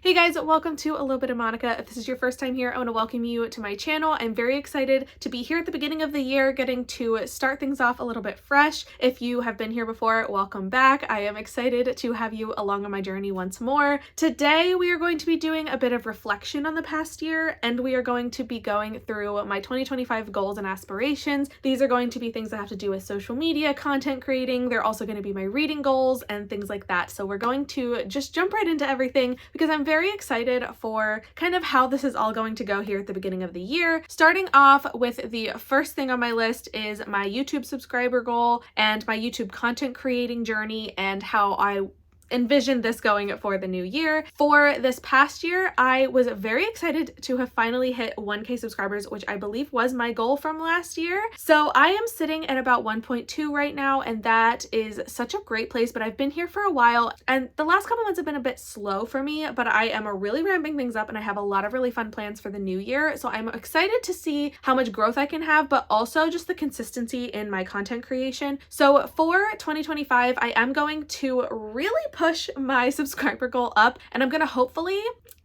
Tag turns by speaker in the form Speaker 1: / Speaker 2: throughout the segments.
Speaker 1: Hey guys, welcome to A Little Bit of Monica. If this is your first time here, I want to welcome you to my channel. I'm very excited to be here at the beginning of the year, getting to start things off a little bit fresh. If you have been here before, welcome back. I am excited to have you along on my journey once more. Today, we are going to be doing a bit of reflection on the past year, and we are going to be going through my 2025 goals and aspirations. These are going to be things that have to do with social media, content creating. They're also going to be my reading goals and things like that. So we're going to just jump right into everything because I'm very excited for kind of how this is all going to go here at the beginning of the year. Starting off with the first thing on my list is my YouTube subscriber goal and my YouTube content creating journey and how I envisioned this going for the new year. For this past year, I was very excited to have finally hit 1K subscribers, which I believe was my goal from last year. So I am sitting at about 1.2 right now, and that is such a great place, but I've been here for a while, and the last couple months have been a bit slow for me, but I am really ramping things up, and I have a lot of really fun plans for the new year. So I'm excited to see how much growth I can have, but also just the consistency in my content creation. So for 2025, I am going to really push my subscriber goal up, and I'm gonna hopefully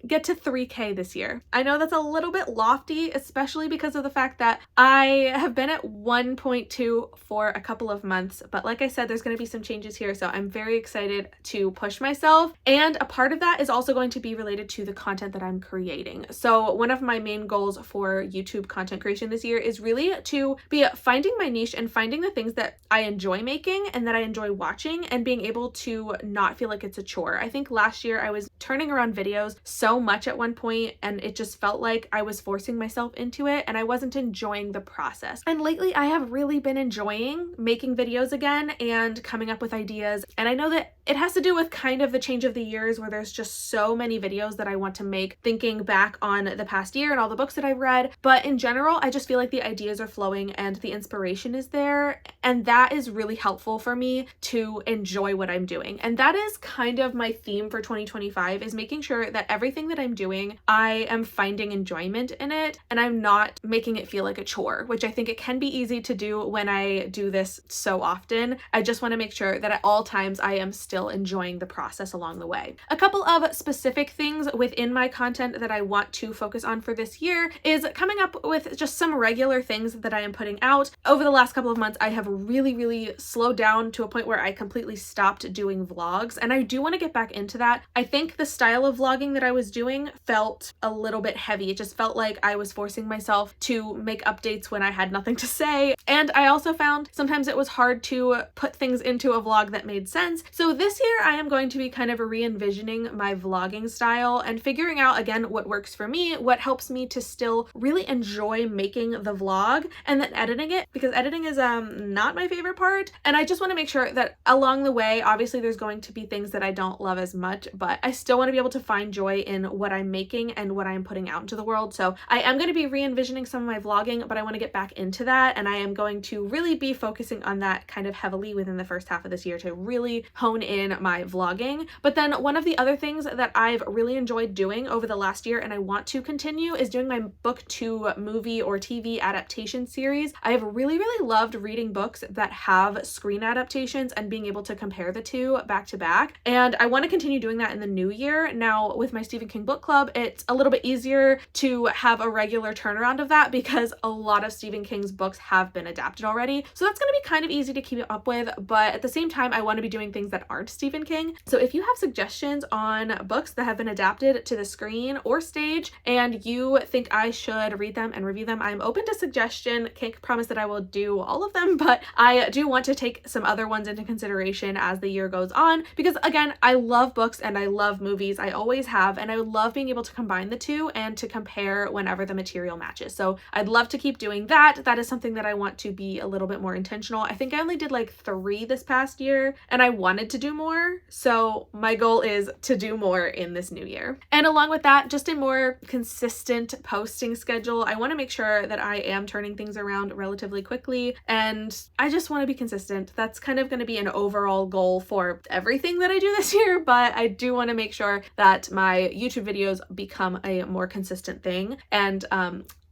Speaker 1: get to 3K this year. I know that's a little bit lofty, especially because of the fact that I have been at 1.2 for a couple of months, but like I said, there's going to be some changes here, so I'm very excited to push myself, and a part of that is also going to be related to the content that I'm creating. So one of my main goals for YouTube content creation this year is really to be finding my niche and finding the things that I enjoy making and that I enjoy watching and being able to not feel like it's a chore. I think last year I was turning around videos so much at one point, and it just felt like I was forcing myself into it and I wasn't enjoying the process. And lately I have really been enjoying making videos again and coming up with ideas, and I know that it has to do with kind of the change of the years where there's just so many videos that I want to make thinking back on the past year and all the books that I've read, but in general I just feel like the ideas are flowing and the inspiration is there, and that is really helpful for me to enjoy what I'm doing. And that is kind of my theme for 2025, is making sure that everything that I'm doing, I am finding enjoyment in it and I'm not making it feel like a chore, which I think it can be easy to do when I do this so often. I just want to make sure that at all times I am still enjoying the process along the way. A couple of specific things within my content that I want to focus on for this year is coming up with just some regular things that I am putting out. Over the last couple of months, I have really slowed down to a point where I completely stopped doing vlogs, and I do want to get back into that. I think the style of vlogging that I was doing felt a little bit heavy. It just felt like I was forcing myself to make updates when I had nothing to say, and I also found sometimes it was hard to put things into a vlog that made sense. So this year I am going to be kind of re-envisioning my vlogging style and figuring out again what works for me, what helps me to still really enjoy making the vlog, and then editing it, because editing is not my favorite part, and I just want to make sure that along the way, obviously there's going to be things that I don't love as much, but I still want to be able to find joy in what I'm making and what I'm putting out into the world. So I am going to be re-envisioning some of my vlogging, but I want to get back into that, and I am going to really be focusing on that kind of heavily within the first half of this year to really hone in my vlogging. But then one of the other things that I've really enjoyed doing over the last year and I want to continue is doing my book to movie or TV adaptation series. I have really loved reading books that have screen adaptations and being able to compare the two back to back, and I want to continue doing that in the new year. Now with my Stephen King book club, it's a little bit easier to have a regular turnaround of that because a lot of Stephen King's books have been adapted already, so that's going to be kind of easy to keep up with, but at the same time I want to be doing things that aren't Stephen King. So if you have suggestions on books that have been adapted to the screen or stage and you think I should read them and review them, I'm open to suggestion. Can't promise that I will do all of them, but I do want to take some other ones into consideration as the year goes on, because again, I love books and I love movies. I always have, and I would love being able to combine the two and to compare whenever the material matches. So I'd love to keep doing that. That is something that I want to be a little bit more intentional. I think I only did like 3 this past year and I wanted to do more, so my goal is to do more in this new year. And along with that, just a more consistent posting schedule. I want to make sure that I am turning things around relatively quickly, and I just want to be consistent. That's kind of going to be an overall goal for everything that I do this year, but I do want to make sure that my YouTube videos become a more consistent thing. And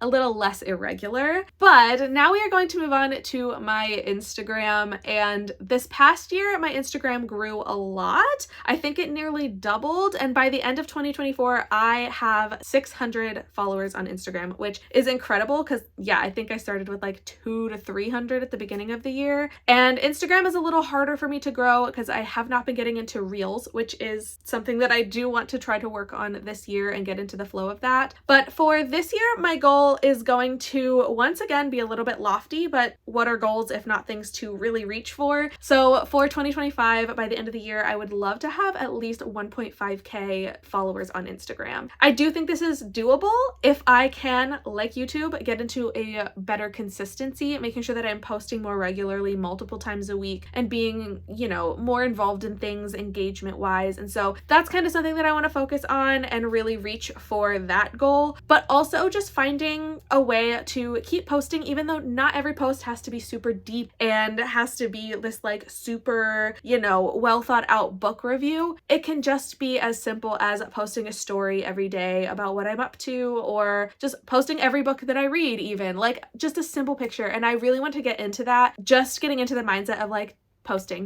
Speaker 1: a little less irregular. But now we are going to move on to my Instagram, and this past year my Instagram grew a lot. I think it nearly doubled, and by the end of 2024 I have 600 followers on Instagram, which is incredible because yeah, I think I started with like 200 to 300 at the beginning of the year. And Instagram is a little harder for me to grow because I have not been getting into Reels, which is something that I do want to try to work on this year and get into the flow of that. But for this year, my goal is going to once again be a little bit lofty, but what are goals if not things to really reach for? So for 2025, by the end of the year, I would love to have at least 1.5K followers on Instagram. I do think this is doable if I can, like YouTube, get into a better consistency, making sure that I'm posting more regularly, multiple times a week, and being, you know, more involved in things engagement wise. And so that's kind of something that I want to focus on and really reach for that goal, but also just finding a way to keep posting, even though not every post has to be super deep and has to be this like super, you know, well thought out book review. It can just be as simple as posting a story every day about what I'm up to, or just posting every book that I read, even like just a simple picture. And I really want to get into that, just getting into the mindset of like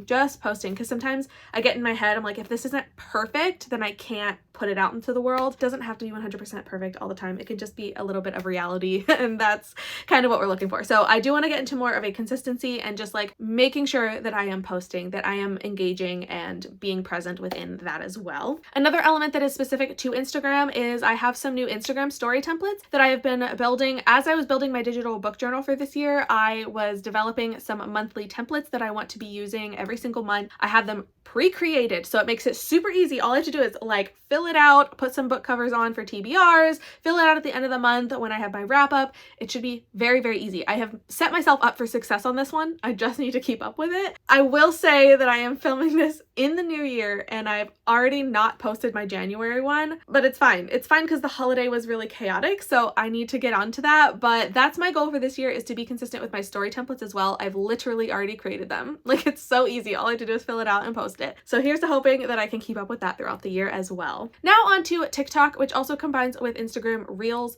Speaker 1: just posting, because sometimes I get in my head, I'm like, if this isn't perfect, then I can't put it out into the world. It doesn't have to be 100% perfect all the time. It can just be a little bit of reality, and that's kind of what we're looking for. So I do want to get into more of a consistency and just like making sure that I am posting, that I am engaging and being present within that as well. Another element that is specific to Instagram is I have some new Instagram story templates that I have been building. As I was building my digital book journal for this year, I was developing some monthly templates that I want to be using every single month. I have them pre-created, so it makes it super easy. All I have to do is like fill it out, put some book covers on for TBRs, fill it out at the end of the month when I have my wrap up. It should be very, very easy. I have set myself up for success on this one. I just need to keep up with it. I will say that I am filming this in the new year and I've already not posted my January one, but it's fine. It's fine because the holiday was really chaotic, so I need to get onto that. But that's my goal for this year, is to be consistent with my story templates as well. I've literally already created them. Like, it's so easy. All I have to do is fill it out and post it. So here's to hoping that I can keep up with that throughout the year as well. Now on to TikTok, which also combines with Instagram Reels.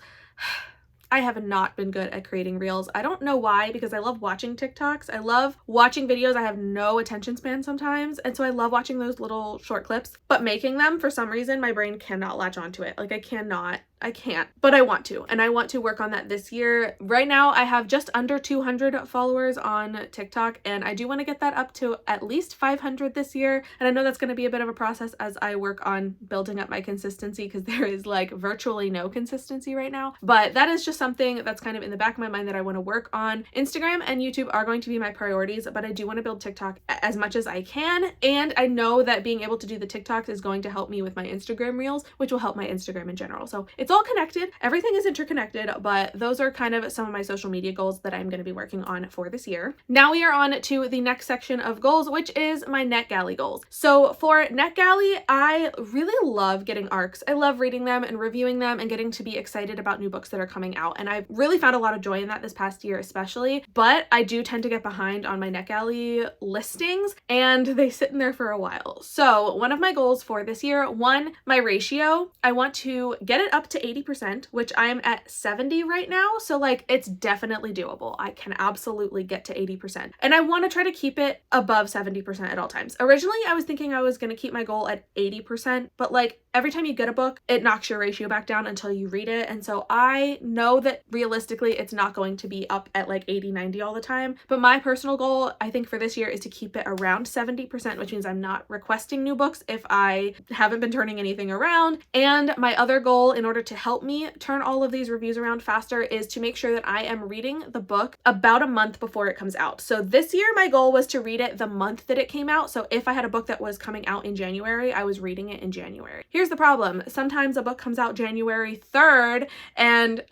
Speaker 1: I have not been good at creating Reels. I don't know why, because I love watching TikToks. I love watching videos. I have no attention span sometimes, and so I love watching those little short clips, but making them, for some reason, my brain cannot latch onto it. Like, I can't, but I want to, and I want to work on that this year. Right now, I have just under 200 followers on TikTok, and I do want to get that up to at least 500 this year. And I know that's going to be a bit of a process as I work on building up my consistency, because there is like virtually no consistency right now. But that is just something that's kind of in the back of my mind that I want to work on. Instagram and YouTube are going to be my priorities, but I do want to build TikTok as much as I can. And I know that being able to do the TikToks is going to help me with my Instagram Reels, which will help my Instagram in general. So it's all connected. Everything is interconnected, but those are kind of some of my social media goals that I'm going to be working on for this year. Now we are on to the next section of goals, which is my NetGalley goals. So for NetGalley, I really love getting ARCs. I love reading them and reviewing them and getting to be excited about new books that are coming out. And I've really found a lot of joy in that this past year, especially, but I do tend to get behind on my NetGalley listings, and they sit in there for a while. So one of my goals for this year, my ratio, I want to get it up to 80%, which I am at 70 right now. So like, it's definitely doable. I can absolutely get to 80%. And I want to try to keep it above 70% at all times. Originally, I was thinking I was going to keep my goal at 80%, but like every time you get a book, it knocks your ratio back down until you read it. And so I know that realistically, it's not going to be up at like 80, 90 all the time. But my personal goal, I think for this year, is to keep it around 70%, which means I'm not requesting new books if I haven't been turning anything around. And my other goal, in order to help me turn all of these reviews around faster, is to make sure that I am reading the book about a month before it comes out. So this year, my goal was to read it the month that it came out. So if I had a book that was coming out in January, I was reading it in January. Here's the problem. Sometimes a book comes out January 3rd, and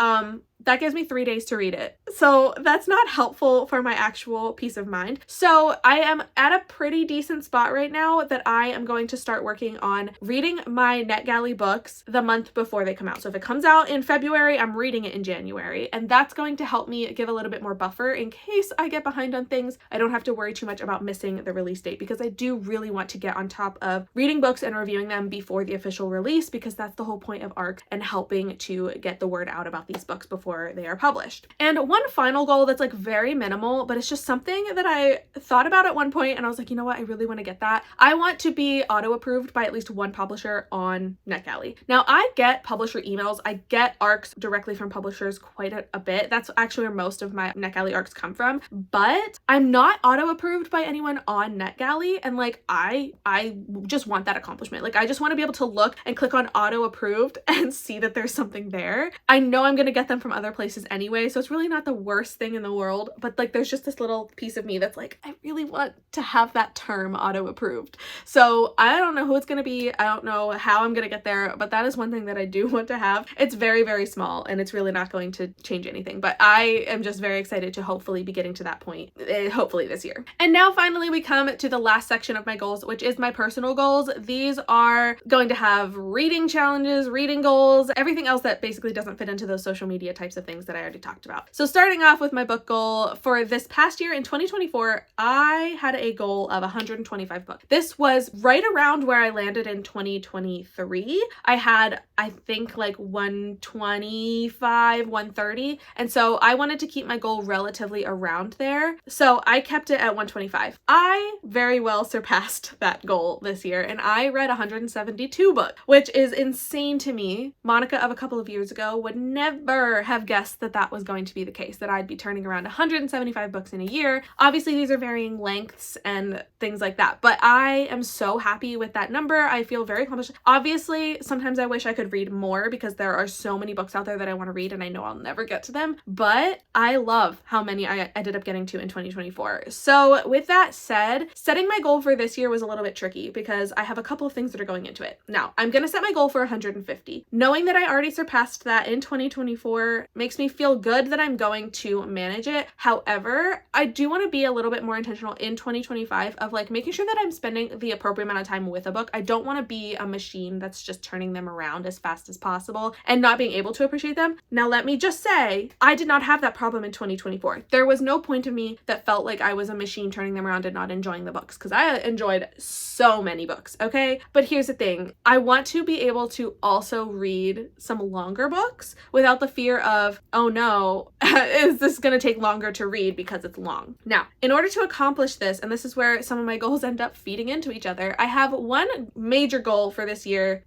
Speaker 1: that gives me 3 days to read it. So that's not helpful for my actual peace of mind. So I am at a pretty decent spot right now that I am going to start working on reading my NetGalley books the month before they come out. So if it comes out in February, I'm reading it in January. And that's going to help me give a little bit more buffer in case I get behind on things. I don't have to worry too much about missing the release date, because I do really want to get on top of reading books and reviewing them before the official release, because that's the whole point of ARC and helping to get the word out about these books before before they are published. And one final goal that's like very minimal, but it's just something that I thought about at one point and I was like, you know what, I really want to get that. I want to be auto approved by at least one publisher on NetGalley. Now I get publisher emails, I get ARCs directly from publishers quite a bit. That's actually where most of my NetGalley ARCs come from, but I'm not auto approved by anyone on NetGalley, and like I just want that accomplishment. Like I just want to be able to look and click on auto approved and see that there's something there. I know I'm gonna get them from other places anyway, so it's really not the worst thing in the world, but like there's just this little piece of me that's like, I really want to have that term auto approved. So I don't know who it's gonna be, I don't know how I'm gonna get there, but that is one thing that I do want to have. It's very, very small and it's really not going to change anything, but I am just very excited to hopefully be getting to that point, hopefully this year. And now finally we come to the last section of my goals, which is my personal goals. These are going to have reading challenges, reading goals, everything else that basically doesn't fit into those social media types of things that I already talked about. So starting off with my book goal for this past year in 2024, I had a goal of 125 books. This was right around where I landed in 2023. I had, I think, like 125, 130. And so I wanted to keep my goal relatively around there. So I kept it at 125. I very well surpassed that goal this year and I read 172 books, which is insane to me. Monica of a couple of years ago would never have guessed that that was going to be the case, that I'd be turning around 175 books in a year. Obviously, these are varying lengths and things like that, but I am so happy with that number. I feel very accomplished. Obviously, sometimes I wish I could read more because there are so many books out there that I want to read and I know I'll never get to them, but I love how many I ended up getting to in 2024. So with that said, setting my goal for this year was a little bit tricky because I have a couple of things that are going into it. Now, I'm going to set my goal for 150. Knowing that I already surpassed that in 2024 makes me feel good that I'm going to manage it. However, I do want to be a little bit more intentional in 2025 of like making sure that I'm spending the appropriate amount of time with a book. I don't want to be a machine that's just turning them around as fast as possible and not being able to appreciate them. Now, let me just say, I did not have that problem in 2024. There was no point of me that felt like I was a machine turning them around and not enjoying the books because I enjoyed so many books, okay? But here's the thing. I want to be able to also read some longer books without the fear of, oh no, is this going to take longer to read because it's long? Now, in order to accomplish this, and this is where some of my goals end up feeding into each other, I have one major goal for this year.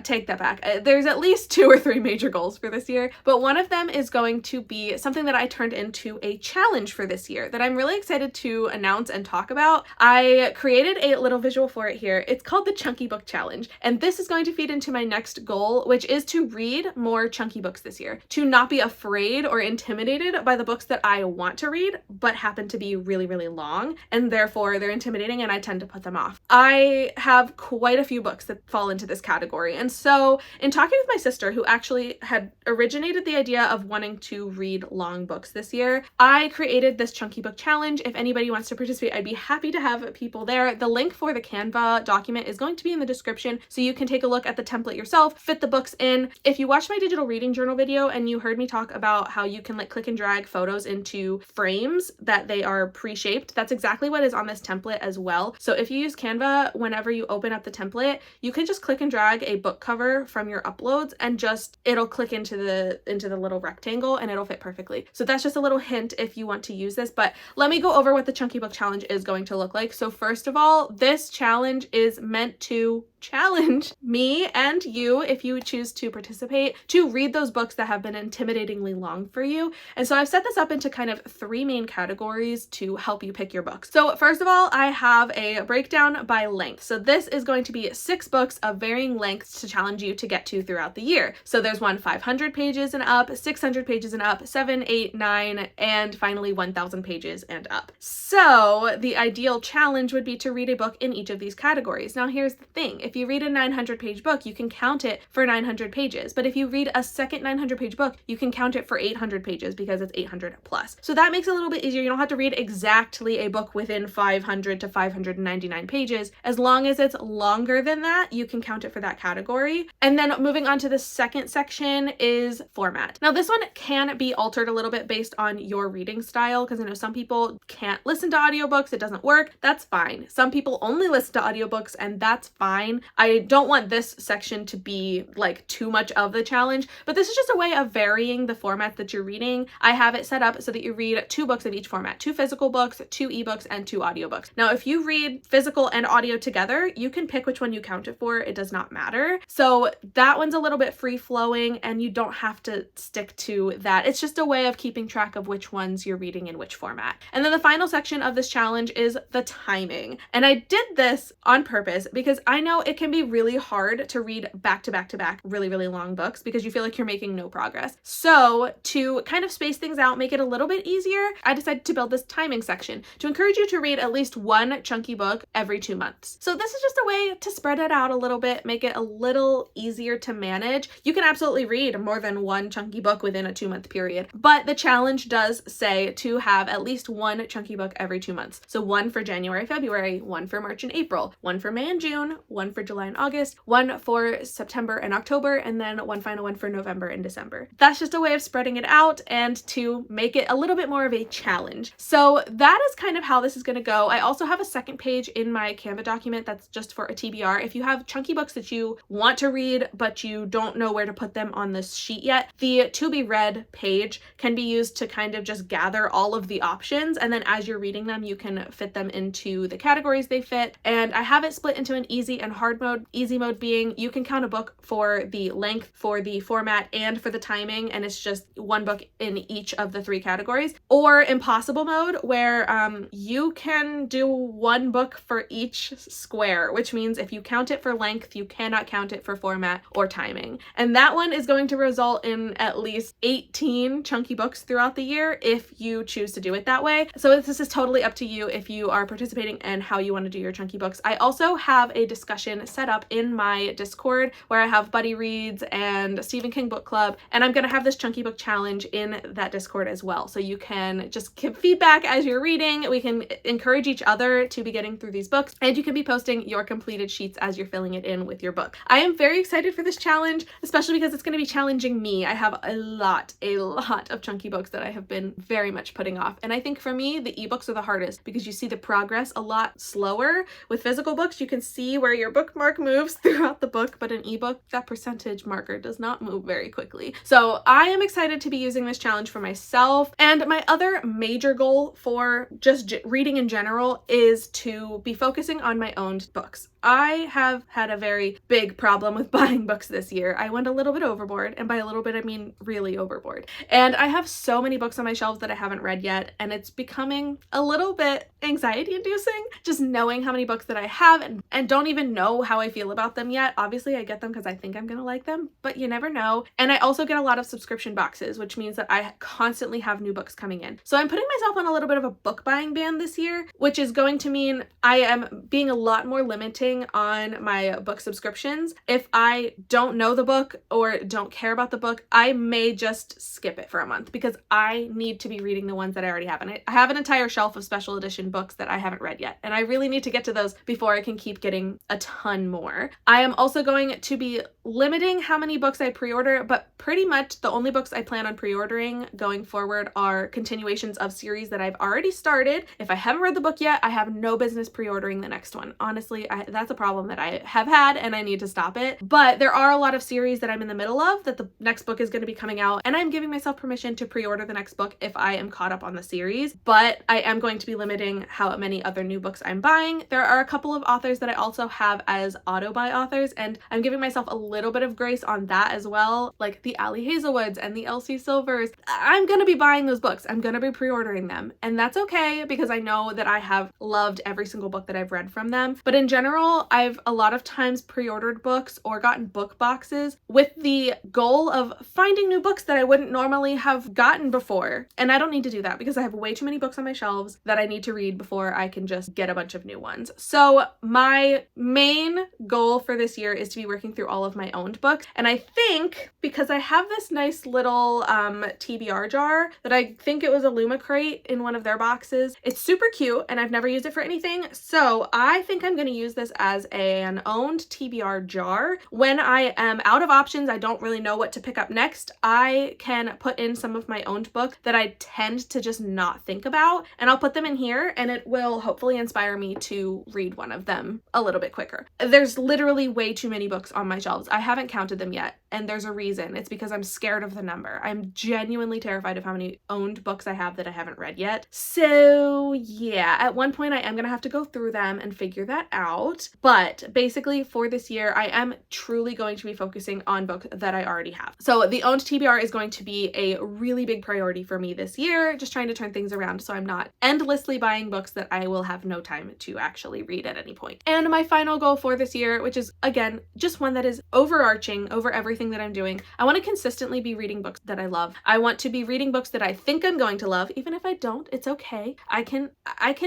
Speaker 1: Take that back. There's at least 2 or 3 major goals for this year, but one of them is going to be something that I turned into a challenge for this year that I'm really excited to announce and talk about. I created a little visual for it here. It's called the Chunky Book Challenge, and this is going to feed into my next goal, which is to read more chunky books this year, to not be afraid or intimidated by the books that I want to read but happen to be really, really long, and therefore they're intimidating and I tend to put them off. I have quite a few books that fall into this category, and so in talking with my sister, who actually had originated the idea of wanting to read long books this year, I created this Chunky Book Challenge. If anybody wants to participate, I'd be happy to have people there. The link for the Canva document is going to be in the description, so you can take a look at the template yourself, fit the books in. If you watched my digital reading journal video and you heard me talk about how you can like click and drag photos into frames that they are pre-shaped, that's exactly what is on this template as well. So if you use Canva, whenever you open up the template, you can just click and drag a book cover from your uploads and just it'll click into the little rectangle and it'll fit perfectly. So that's just a little hint if you want to use this, but let me go over what the Chunky Book Challenge is going to look like. So first of all, this challenge is meant to challenge me and you, if you choose to participate, to read those books that have been intimidatingly long for you. And so I've set this up into kind of 3 main categories to help you pick your books. So first of all, I have a breakdown by length. So this is going to be 6 books of varying lengths to challenge you to get to throughout the year. So there's one 500 pages and up, 600 pages and up, 7, 8, 9, and finally 1000 pages and up. So the ideal challenge would be to read a book in each of these categories. Now here's the thing. If you read a 900-page book, you can count it for 900 pages. But if you read a second 900-page book, you can count it for 800 pages because it's 800 plus. So that makes it a little bit easier. You don't have to read exactly a book within 500 to 599 pages. As long as it's longer than that, you can count it for that category. And then moving on to the second section is format. Now this one can be altered a little bit based on your reading style, because I know some people can't listen to audiobooks. It doesn't work. That's fine. Some people only listen to audiobooks and that's fine. I don't want this section to be like too much of the challenge, but this is just a way of varying the format that you're reading. I have it set up so that you read 2 books of each format, 2 physical books, 2 ebooks, and 2 audiobooks. Now, if you read physical and audio together, you can pick which one you count it for. It does not matter. So that one's a little bit free flowing and you don't have to stick to that. It's just a way of keeping track of which ones you're reading in which format. And then the final section of this challenge is the timing. And I did this on purpose because I know it can be really hard to read back to back to back really, really long books because you feel like you're making no progress. So to kind of space things out, make it a little bit easier, I decided to build this timing section to encourage you to read at least one chunky book every 2 months. So this is just a way to spread it out a little bit, make it a little easier to manage. You can absolutely read more than one chunky book within a 2-month period, but the challenge does say to have at least one chunky book every 2 months. So one for January, February, one for March and April, one for May and June, one for July and August, one for September and October, and then one final one for November and December. That's just a way of spreading it out and to make it a little bit more of a challenge. So that is kind of how this is going to go. I also have a second page in my Canva document that's just for a TBR. If you have chunky books that you want to read, but you don't know where to put them on this sheet yet, the to be read page can be used to kind of just gather all of the options. And then as you're reading them, you can fit them into the categories they fit. And I have it split into an easy and hard mode. Easy mode being you can count a book for the length, for the format, and for the timing. And it's just one book in each of the 3 categories. Or impossible mode where you can do one book for each square, which means if you count it for length, you cannot count it for format or timing. And that one is going to result in at least 18 chunky books throughout the year if you choose to do it that way. So this is totally up to you if you are participating and how you want to do your chunky books. I also have a discussion set up in my Discord where I have Buddy Reads and Stephen King Book Club, and I'm going to have this chunky book challenge in that Discord as well. So you can just give feedback as you're reading. We can encourage each other to be getting through these books, and you can be posting your completed sheets as you're filling it in with your book. I am very excited for this challenge, especially because it's going to be challenging me. I have a lot of chunky books that I have been very much putting off. And I think for me, the ebooks are the hardest because you see the progress a lot slower. With physical books, you can see where your bookmark moves throughout the book, but an ebook, that percentage marker does not move very quickly. So I am excited to be using this challenge for myself. And my other major goal for just reading in general is to be focusing on my own books. I have had a very big problem with buying books this year. I went a little bit overboard, and by a little bit, I mean really overboard. And I have so many books on my shelves that I haven't read yet, and it's becoming a little bit anxiety inducing, just knowing how many books that I have and don't even know how I feel about them yet. Obviously, I get them because I think I'm gonna like them, but you never know. And I also get a lot of subscription boxes, which means that I constantly have new books coming in. So I'm putting myself on a little bit of a book buying ban this year, which is going to mean I am being a lot more limiting on my book subscriptions. If I don't know the book or don't care about the book, I may just skip it for a month because I need to be reading the ones that I already have. And I have an entire shelf of special edition books that I haven't read yet, and I really need to get to those before I can keep getting a ton more. I am also going to be limiting how many books I pre-order, but pretty much the only books I plan on pre-ordering going forward are continuations of series that I've already started. If I haven't read the book yet, I have no business pre-ordering the next one. Honestly, that's a problem that I have had and I need to stop it. But there are a lot of series that I'm in the middle of that the next book is going to be coming out, and I'm giving myself permission to pre-order the next book if I am caught up on the series. But I am going to be limiting how many other new books I'm buying. There are a couple of authors that I also have as auto buy authors, and I'm giving myself a little bit of grace on that as well, like the Ali Hazelwoods and the Elsie Silvers. I'm gonna be buying those books. I'm gonna be pre-ordering them, and that's okay because I know that I have loved every single book that I've read from them. But in general, I've a lot of times pre-ordered books or gotten book boxes with the goal of finding new books that I wouldn't normally have gotten before. And I don't need to do that because I have way too many books on my shelves that I need to read before I can just get a bunch of new ones. So my main goal for this year is to be working through all of my owned books. And I think because I have this nice little TBR jar that I think it was a Luma crate in one of their boxes. It's super cute and I've never used it for anything. So I think I'm going to use this as an owned TBR jar. When I am out of options, I don't really know what to pick up next, I can put in some of my owned books that I tend to just not think about, and I'll put them in here, and it will hopefully inspire me to read one of them a little bit quicker. There's literally way too many books on my shelves. I haven't counted them yet, and there's a reason. It's because I'm scared of the number. I'm genuinely terrified of how many owned books I have that I haven't read yet. So yeah, at one point I am gonna have to go through them and figure that out. But basically for this year, I am truly going to be focusing on books that I already have. So the owned TBR is going to be a really big priority for me this year, just trying to turn things around so I'm not endlessly buying books that I will have no time to actually read at any point. And my final goal for this year, which is again, just one that is overarching over everything that I'm doing, I want to consistently be reading books that I love. I want to be reading books that I think I'm going to love. Even if I don't, it's okay. I can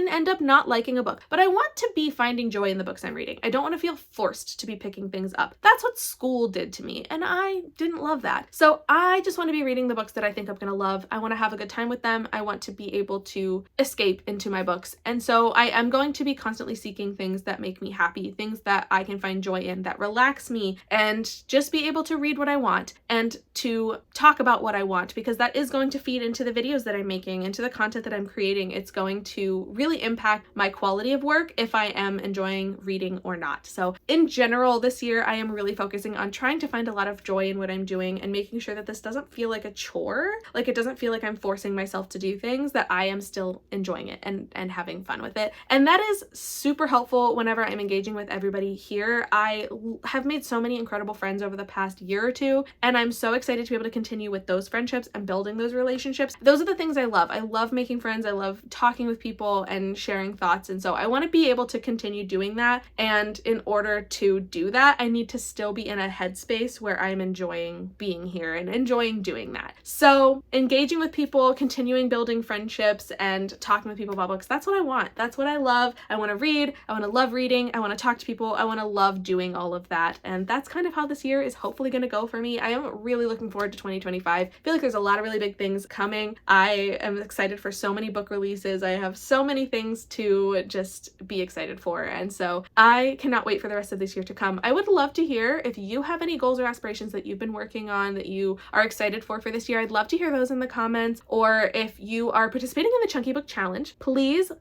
Speaker 1: end up not liking a book, but I want to be finding joy in the books I'm reading. I don't want to feel forced to be picking things up. That's what school did to me, and I didn't love that. So I just want to be reading the books that I think I'm going to love. I want to have a good time with them. I want to be able to escape into my books. And so I am going to be constantly seeking things that make me happy, things that I can find joy in, that relax me, and just be able to read what I want and to talk about what I want, because that is going to feed into the videos that I'm making, into the content that I'm creating. It's going to really impact my quality of work if I am enjoying reading or not. So in general, this year, I am really focusing on trying to find a lot of joy in what I'm doing and making sure that this doesn't feel like a chore. Like it doesn't feel like I'm forcing myself to do things, that I am still enjoying it and having fun with it. And that is super helpful whenever I'm engaging with everybody here. I have made so many incredible friends over the past year or two, and I'm so excited to be able to continue with those friendships and building those relationships. Those are the things I love. I love making friends. I love talking with people and sharing thoughts. And so I want to be able to continue doing that. And in order to do that, I need to still be in a headspace where I'm enjoying being here and enjoying doing that. So engaging with people, continuing building friendships, and talking with people about books, that's what I want. That's what I love. I want to read. I want to love reading. I want to talk to people. I want to love doing all of that. And that's kind of how this year is hopefully going to go for me. I am really looking forward to 2025. I feel like there's a lot of really big things coming. I am excited for so many book releases. I have so many things to just be excited for. And so I cannot wait for the rest of this year to come. I would love to hear if you have any goals or aspirations that you've been working on that you are excited for this year. I'd love to hear those in the comments. Or if you are participating in the Chunky Book Challenge, please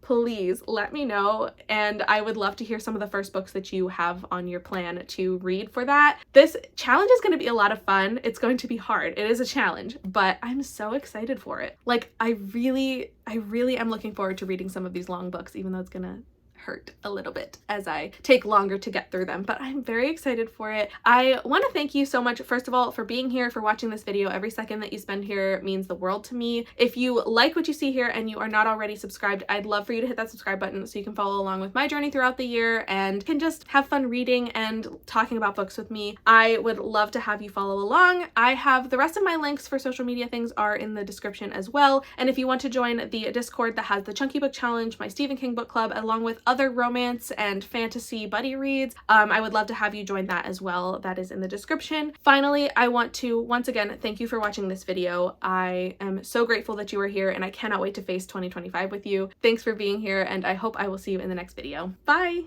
Speaker 1: let me know. And I would love to hear some of the first books that you have on your plan to read for that. This challenge is going to be a lot of fun. It's going to be hard. It is a challenge, but I'm so excited for it. Like I really am looking forward to reading some of these long books, even though it's gonna hurt a little bit as I take longer to get through them, but I'm very excited for it. I want to thank you so much, first of all, for being here, for watching this video. Every second that you spend here means the world to me. If you like what you see here and you are not already subscribed, I'd love for you to hit that subscribe button so you can follow along with my journey throughout the year and can just have fun reading and talking about books with me. I would love to have you follow along. I have the rest of my links for social media things are in the description as well. And if you want to join the Discord that has the Chunky Book Challenge, my Stephen King book club, along with other romance and fantasy buddy reads, I would love to have you join that as well. That is in the description. Finally, I want to once again thank you for watching this video. I am so grateful that you are here, and I cannot wait to face 2025 with you. Thanks for being here, and I hope I will see you in the next video. Bye!